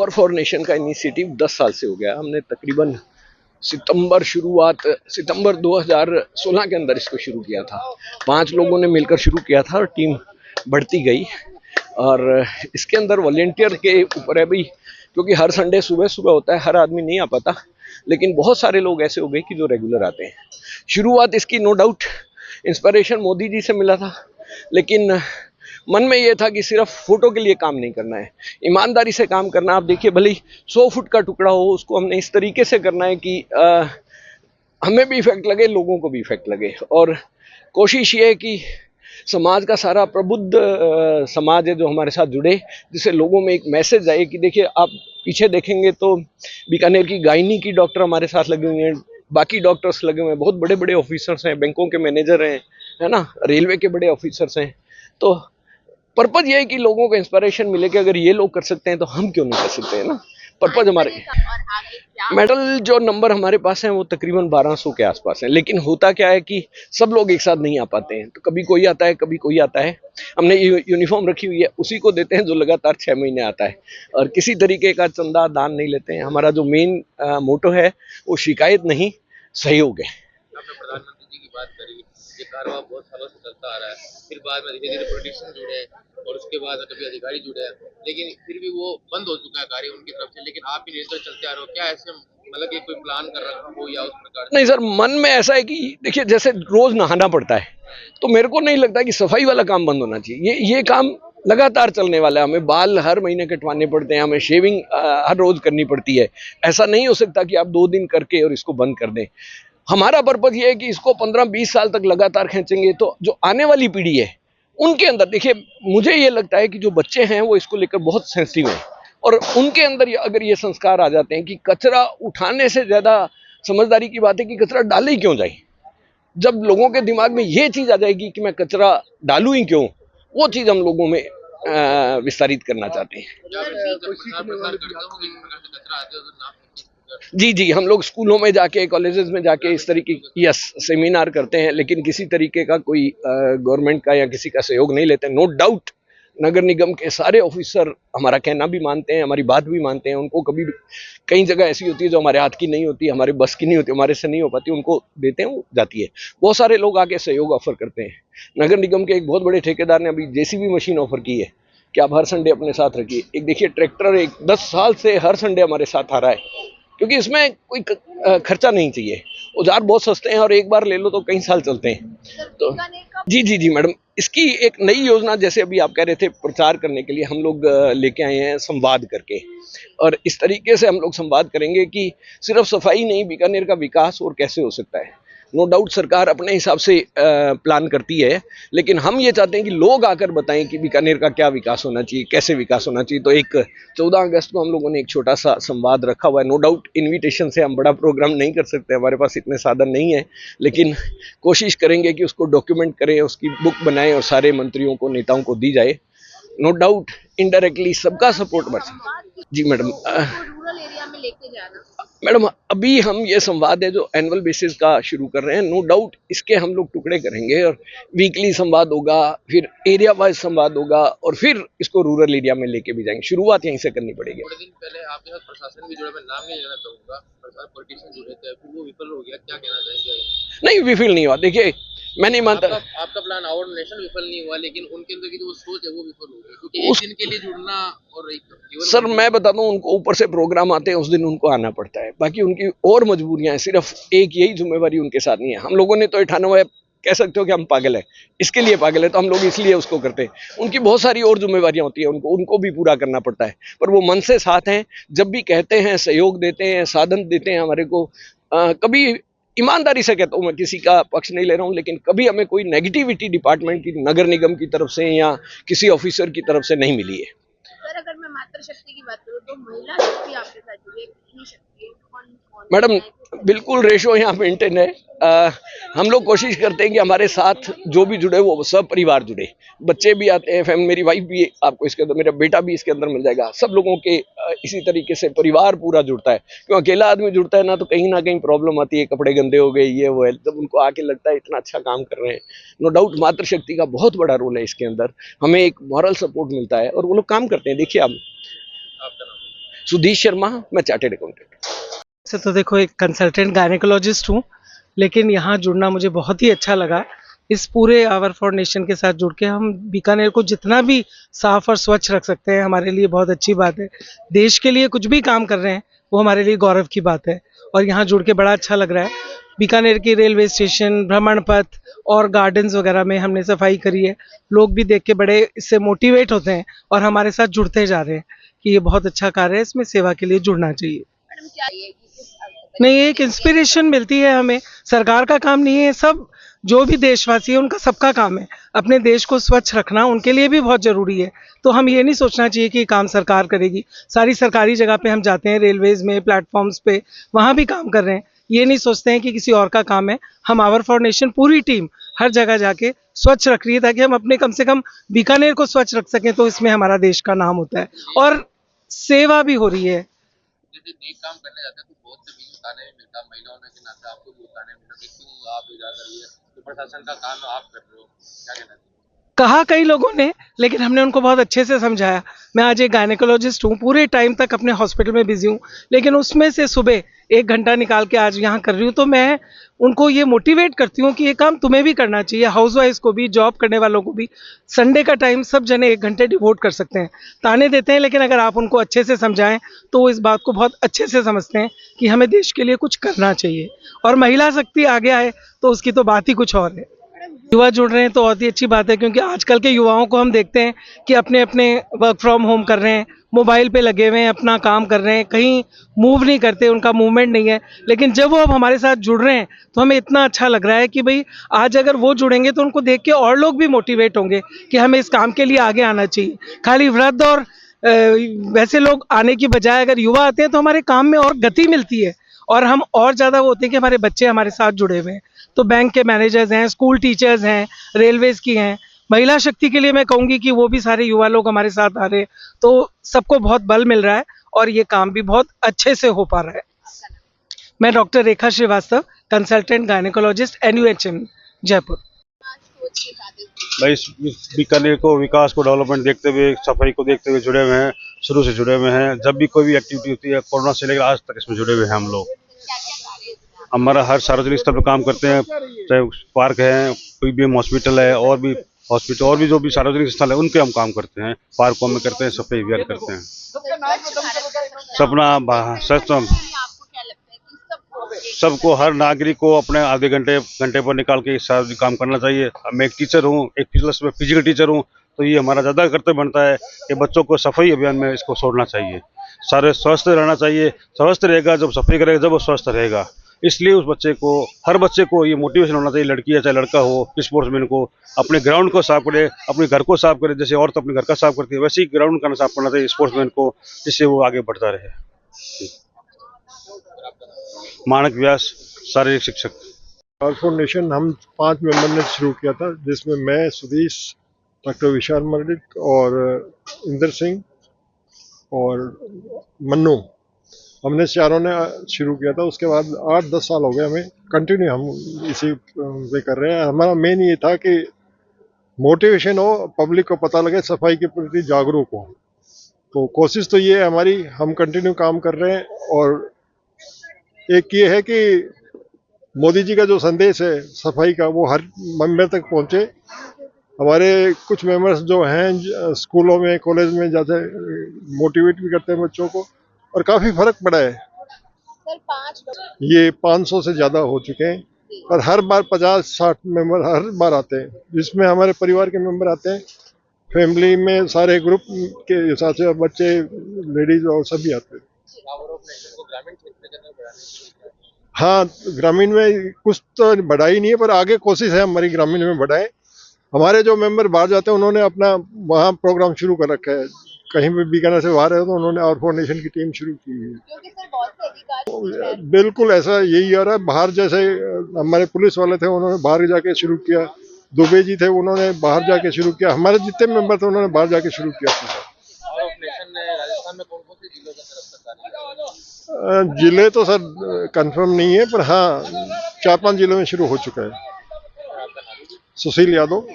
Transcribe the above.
For nation का initiative 10 साल से हो गया। हमने तकरीबन सितंबर 2016 के अंदर इसको शुरू किया था। 5 लोगों ने मिलकर शुरू किया था और टीम बढ़ती गई। और इसके अंदर वॉलेंटियर के ऊपर है भाई, क्योंकि हर संडे सुबह सुबह होता है, हर आदमी नहीं आ पाता, लेकिन बहुत सारे लोग ऐसे हो गए कि जो रेगुलर आते हैं। शुरुआत इसकी no doubt inspiration Modi ji से मिला था, लेकिन मन में ये था कि सिर्फ फोटो के लिए काम नहीं करना है, ईमानदारी से काम करना। आप देखिए, भले ही 100 फुट का टुकड़ा हो, उसको हमने इस तरीके से करना है कि हमें भी इफेक्ट लगे, लोगों को भी इफेक्ट लगे। और कोशिश ये है कि समाज का सारा प्रबुद्ध समाज है जो हमारे साथ जुड़े, जिससे लोगों में एक मैसेज आए कि देखिए, आप पीछे देखेंगे तो बीकानेर की गायनी की डॉक्टर हमारे साथ लगे हुए हैं, बाकी डॉक्टर्स लगे हुए हैं, बहुत बड़े बड़े ऑफिसर्स हैं, बैंकों के मैनेजर हैं, है ना, रेलवे के बड़े ऑफिसर्स हैं। तो पर्पज ये है कि लोगों को इंस्पिरेशन मिले कि अगर ये लोग कर सकते हैं तो हम क्यों नहीं कर सकते, है ना। पर्पज हमारे मेडल जो नंबर हमारे पास हैं वो तकरीबन 1200 के आसपास हैं। लेकिन होता क्या है कि सब लोग एक साथ नहीं आ पाते हैं, तो कभी कोई आता है, कभी कोई आता है। हमने यूनिफॉर्म रखी हुई है, उसी को देते हैं जो लगातार 6 महीने आता है, और किसी तरीके का चंदा दान नहीं लेते हैं। हमारा जो मेन मोटो है वो शिकायत नहीं, सहयोग है। प्रधानमंत्री जी की बात करी, ये कारवा बहुत सालों से चलता आ रहा है, फिर बाद में धीरे धीरे पॉलिटिशियन जुड़े और उसके बाद कभी अधिकारी जुड़े, लेकिन फिर भी वो बंद हो चुका है कार्य उनकी तरफ से। लेकिन आप ही निरंतर चलते आ रहे हो, क्या ऐसे मतलब कि कोई प्लान कर रखा हो या उस प्रकार? नहीं सर, मन में ऐसा है कि देखिए, जैसे रोज नहाना पड़ता है, तो मेरे को नहीं लगता कि सफाई वाला काम बंद होना चाहिए। ये काम लगातार चलने वाला है। हमें बाल हर महीने कटवाने पड़ते हैं, हमें शेविंग हर रोज करनी पड़ती है। ऐसा नहीं हो सकता कि आप 2 दिन करके और इसको बंद कर दें। हमारा पर्पज ये है कि इसको 15-20 साल तक लगातार खींचेंगे तो जो आने वाली पीढ़ी है उनके अंदर, देखिए, मुझे ये लगता है कि जो बच्चे हैं वो इसको लेकर बहुत सेंसिटिव हैं, और उनके अंदर अगर ये संस्कार आ जाते हैं कि कचरा उठाने से ज्यादा समझदारी की बात है कि कचरा डाले ही क्यों जाए। जब लोगों के दिमाग में ये चीज आ जाएगी कि मैं कचरा डालूं ही क्यों, वो चीज हम लोगों में विस्तारित करना चाहते हैं। जी, हम लोग स्कूलों में जाके, कॉलेजेस में जाके इस तरीके यस सेमिनार करते हैं, लेकिन किसी तरीके का कोई गवर्नमेंट का या किसी का सहयोग नहीं लेते हैं। नो डाउट नगर निगम के सारे ऑफिसर हमारा कहना भी मानते हैं, हमारी बात भी मानते हैं। उनको कभी भी कई जगह ऐसी होती है जो हमारे हाथ की नहीं होती, हमारे बस की नहीं होती, हमारे से नहीं हो पाती, उनको देते हैं, वो जाती है। बहुत सारे लोग आके सहयोग ऑफर करते हैं। नगर निगम के एक बहुत बड़े ठेकेदार ने अभी JCB मशीन ऑफर की है कि आप हर संडे अपने साथ रखिए। एक देखिए, ट्रैक्टर एक 10 साल से हर संडे हमारे साथ आ रहा है, क्योंकि इसमें कोई खर्चा नहीं चाहिए। औजार बहुत सस्ते हैं और एक बार ले लो तो कई साल चलते हैं। तो जी मैडम, इसकी एक नई योजना, जैसे अभी आप कह रहे थे, प्रचार करने के लिए हम लोग लेके आए हैं संवाद करके। और इस तरीके से हम लोग संवाद करेंगे कि सिर्फ सफाई नहीं, बीकानेर का विकास और कैसे हो सकता है। नो डाउट सरकार अपने हिसाब से प्लान करती है, लेकिन हम ये चाहते हैं कि लोग आकर बताएं कि बीकानेर का क्या विकास होना चाहिए, कैसे विकास होना चाहिए। तो एक 14 अगस्त को हम लोगों ने एक छोटा सा संवाद रखा हुआ है। नो डाउट इन्विटेशन से हम बड़ा प्रोग्राम नहीं कर सकते, हमारे पास इतने साधन नहीं है, लेकिन कोशिश करेंगे कि उसको डॉक्यूमेंट करें, उसकी बुक बनाएं और सारे मंत्रियों को, नेताओं को दी जाए। नो डाउट इनडायरेक्टली सबका सपोर्ट बढ़ सकता है। जी मैडम, रूरल एरिया में लेके जाना। मैडम, अभी हम ये संवाद है जो एनुअल बेसिस का शुरू कर रहे हैं। नो डाउट इसके हम लोग टुकड़े करेंगे और वीकली संवाद होगा, फिर एरिया वाइज संवाद होगा, और फिर इसको रूरल एरिया में लेके भी जाएंगे। शुरुआत यहीं से करनी पड़ेगी। थोड़े दिन पहले आपके साथ प्रशासन भी जुड़ा, मैं नाम नहीं लेना चाहूंगा, पॉलिटिशियन जुड़े थे, फिर वो विफल हो गया, क्या कहना चाहेंगे? नहीं, विफल नहीं हुआ। देखिए, मैं नहीं मानता आपका प्लान आवर नेशन विफल नहीं हुआ, लेकिन उनके अंदर की जो सोच है वो विफल हो गई, क्योंकि एक दिन के लिए जुड़ना और सर, मैं बताता हूँ, उनको ऊपर से प्रोग्राम आते हैं, उस दिन उनको आना पड़ता है, बाकी उनकी और मजबूरियां हैं। सिर्फ एक यही जिम्मेवारी उनके साथ नहीं है। हम लोगों ने तो 98 कह सकते हो कि हम पागल है, इसके लिए पागल है, तो हम लोग इसलिए उसको करते हैं। उनकी बहुत सारी और जिम्मेवारियां होती है, उनको भी पूरा करना पड़ता है, पर वो मन से साथ हैं। जब भी कहते हैं, सहयोग देते हैं, साधन देते हैं हमारे को। कभी ईमानदारी से कहता हूँ, मैं किसी का पक्ष नहीं ले रहा हूँ, लेकिन कभी हमें कोई नेगेटिविटी डिपार्टमेंट की, नगर निगम की तरफ से या किसी ऑफिसर की तरफ से नहीं मिली है। सर, अगर मैं मातृ शक्ति की बात करूँ तो महिला शक्ति आपके साथ जुड़ी है, कितनी शक्ति है, कौन मैडम, बिल्कुल रेशो यहाँ मेंटेन है। हम लोग कोशिश करते हैं कि हमारे साथ जो भी जुड़े वो सब परिवार जुड़े, बच्चे भी आते हैं, मेरी वाइफ भी, आपको इसके अंदर मेरा बेटा भी इसके अंदर मिल जाएगा। सब लोगों के इसी तरीके से परिवार पूरा जुड़ता है, क्यों अकेला आदमी जुड़ता है ना तो कहीं ना कहीं प्रॉब्लम आती है, कपड़े गंदे हो गए, ये वो है। जब उनको आके लगता है इतना अच्छा काम कर रहे हैं, नो डाउट मातृशक्ति का बहुत बड़ा रोल है इसके अंदर। हमें एक मॉरल सपोर्ट मिलता है और वो लोग काम करते हैं। देखिए आप, सुधीश शर्मा, मैं चार्टेड अकाउंटेंट। से तो देखो एक कंसल्टेंट गायनेकोलॉजिस्ट हूँ, लेकिन यहाँ जुड़ना मुझे बहुत ही अच्छा लगा। इस पूरे आवर फॉर नेशन के साथ जुड़ के हम बीकानेर को जितना भी साफ और स्वच्छ रख सकते हैं हमारे लिए बहुत अच्छी बात है। देश के लिए कुछ भी काम कर रहे हैं वो हमारे लिए गौरव की बात है और यहाँ जुड़ के बड़ा अच्छा लग रहा है। बीकानेर की रेलवे स्टेशन, भ्रमण पथ और गार्डन्स वगैरह में हमने सफाई करी है। लोग भी देख के बड़े इससे मोटिवेट होते हैं और हमारे साथ जुड़ते जा रहे हैं कि ये बहुत अच्छा कार्य है, इसमें सेवा के लिए जुड़ना चाहिए। मैडम क्या ये कि इस नहीं, एक इंस्पिरेशन मिलती है हमें। सरकार का काम नहीं है, सब जो भी देशवासी है उनका सबका काम है अपने देश को स्वच्छ रखना, उनके लिए भी बहुत ज़रूरी है। तो हम ये नहीं सोचना चाहिए कि काम सरकार करेगी। सारी सरकारी जगह पे हम जाते हैं, रेलवेज़ में, प्लेटफॉर्म्स पे, वहाँ भी काम कर रहे हैं। ये नहीं सोचते हैं कि किसी और का काम है। हम आवर फॉर नेशन पूरी टीम हर जगह जाके स्वच्छ रख रही है ताकि हम अपने कम से कम बीकानेर को स्वच्छ रख सकें, तो इसमें हमारा देश का नाम होता है और सेवा भी हो रही है। जैसे नेक काम करने जाते हैं तो बहुत से बीच ताने भी मिलता है, महिलाओं ने के नाते आपको भी ताने मिलता है कि क्यों आप इधर करिए, तो प्रशासन का काम है, आप कर रहे हो, क्या कहना चाहिए? कहा कई लोगों ने, लेकिन हमने उनको बहुत अच्छे से समझाया। मैं आज एक गायनेकोलॉजिस्ट हूँ, पूरे टाइम तक अपने हॉस्पिटल में बिजी हूँ, लेकिन उसमें से सुबह 1 घंटा निकाल के आज यहाँ कर रही हूँ। तो मैं उनको ये मोटिवेट करती हूँ कि ये काम तुम्हें भी करना चाहिए, हाउसवाइफ को भी, जॉब करने वालों को भी। संडे का टाइम सब जने 1 घंटे डिवोट कर सकते हैं। ताने देते हैं, लेकिन अगर आप उनको अच्छे से समझाएं तो वो इस बात को बहुत अच्छे से समझते हैं कि हमें देश के लिए कुछ करना चाहिए। और महिला शक्ति आगे आए तो उसकी तो बात ही कुछ और है। युवा जुड़ रहे हैं तो बहुत ही अच्छी बात है, क्योंकि आजकल के युवाओं को हम देखते हैं कि अपने अपने वर्क फ्रॉम होम कर रहे हैं, मोबाइल पे लगे हुए हैं, अपना काम कर रहे हैं, कहीं मूव नहीं करते, उनका मूवमेंट नहीं है। लेकिन जब वो अब हमारे साथ जुड़ रहे हैं तो हमें इतना अच्छा लग रहा है कि भाई आज अगर वो जुड़ेंगे तो उनको देख के और लोग भी मोटिवेट होंगे कि हमें इस काम के लिए आगे आना चाहिए। खाली वृद्ध और वैसे लोग आने की बजाय अगर युवा आते हैं तो हमारे काम में और गति मिलती है और हम और ज़्यादा वो होते हैं कि हमारे बच्चे हमारे साथ जुड़े हुए हैं। तो बैंक के मैनेजर्स हैं, स्कूल टीचर्स हैं, रेलवेज की हैं। महिला शक्ति के लिए मैं कहूँगी कि वो भी सारे युवा लोग हमारे साथ आ रहे हैं, तो सबको बहुत बल मिल रहा है और ये काम भी बहुत अच्छे से हो पा रहा है। मैं doctor Rekha Srivastava, consultant gynaecologist, NUHM Jaipur. सोच के साथ भाई इस बीकानेर को, विकास को, डेवलपमेंट देखते हुए, सफाई को देखते हुए जुड़े हुए हैं, शुरू से जुड़े हुए हैं। जब भी कोई भी एक्टिविटी होती है, कोरोना से लेकर आज तक इसमें जुड़े हुए हैं हम लोग। हमारा हर सार्वजनिक स्तर पर काम करते हैं, चाहे पार्क है, कोई भी हॉस्पिटल है, और भी हॉस्पिटल और भी जो भी सार्वजनिक स्थल है उनके हम काम करते हैं, पार्कों में करते हैं, सफाई अभियान करते हैं। सपना आपको क्या लगता है कि सबको, हर नागरिक को अपने आधे घंटे पर निकाल के सारा काम करना चाहिए। मैं एक टीचर हूँ, एक प्लस में फिजिकल टीचर हूँ, तो ये हमारा ज़्यादा कर्तव्य बनता है कि बच्चों को सफाई अभियान में इसको छोड़ना चाहिए। सारे स्वस्थ रहना चाहिए, स्वस्थ रहेगा जब सफाई करेगा, जब वो स्वस्थ रहेगा। इसलिए उस बच्चे को, हर बच्चे को ये मोटिवेशन होना चाहिए, लड़की है चाहे लड़का हो, स्पोर्ट्समैन को अपने ग्राउंड को साफ करे, अपने घर को साफ करे। जैसे औरत अपने घर का साफ करती है, वैसे ही ग्राउंड का साफ करना चाहिए स्पोर्ट्समैन को, जिससे वो आगे बढ़ता रहे। मानक व्यास, शारीरिक शिक्षक। आवर फॉर नेशन हम 5 मेंबर ने शुरू किया था, जिसमें मैं, सुधीश, डॉक्टर विशाल मलिक और इंदर सिंह और मन्नू, हमने चारों ने शुरू किया था। उसके बाद 8-10 साल हो गए हमें कंटिन्यू, हम इसी पे कर रहे हैं। हमारा मेन ये था कि मोटिवेशन हो, पब्लिक को पता लगे, सफाई के प्रति जागरूक हो। तो कोशिश तो ये है हमारी, हम कंटिन्यू काम कर रहे हैं। और एक ये है कि मोदी जी का जो संदेश है सफाई का, वो हर मेंबर तक पहुंचे। हमारे कुछ मेंबर्स जो हैं स्कूलों में, कॉलेज में जाते मोटिवेट भी करते हैं बच्चों को, और काफ़ी फर्क पड़ा है। सर 5 लोग ये 500 से ज़्यादा हो चुके हैं, और हर बार 50-60 मेंबर हर बार आते हैं, जिसमें हमारे परिवार के मेंबर आते हैं, फैमिली में सारे ग्रुप के हिसाब से, बच्चे, लेडीज और सभी आते हैं। ग्रामीण क्षेत्र के अंदर बढ़ाने की हाँ, ग्रामीण में कुछ तो बढ़ाई नहीं है, पर आगे कोशिश है हमारी ग्रामीण में बढ़ाएं। हमारे जो मेंबर बाहर जाते हैं उन्होंने अपना वहाँ प्रोग्राम शुरू कर रखा है, कहीं भी बीकानेर से बाहर है तो उन्होंने आवर फॉर नेशन की टीम शुरू की है। क्योंकि सर बहुत से अधिकारी बिल्कुल ऐसा यही आ रहा है। बाहर जैसे हमारे पुलिस वाले थे, उन्होंने बाहर जाके शुरू किया, दुबे जी थे, उन्होंने बाहर जाके शुरू किया, हमारे जितने मेंबर थे उन्होंने बाहर जाके शुरू किया। राजस्थान में कौन कौन से जिलों की तरफ से जिले तो सर कंफर्म नहीं है, पर हाँ 4-5 जिलों में शुरू हो चुका है। सुशील यादव।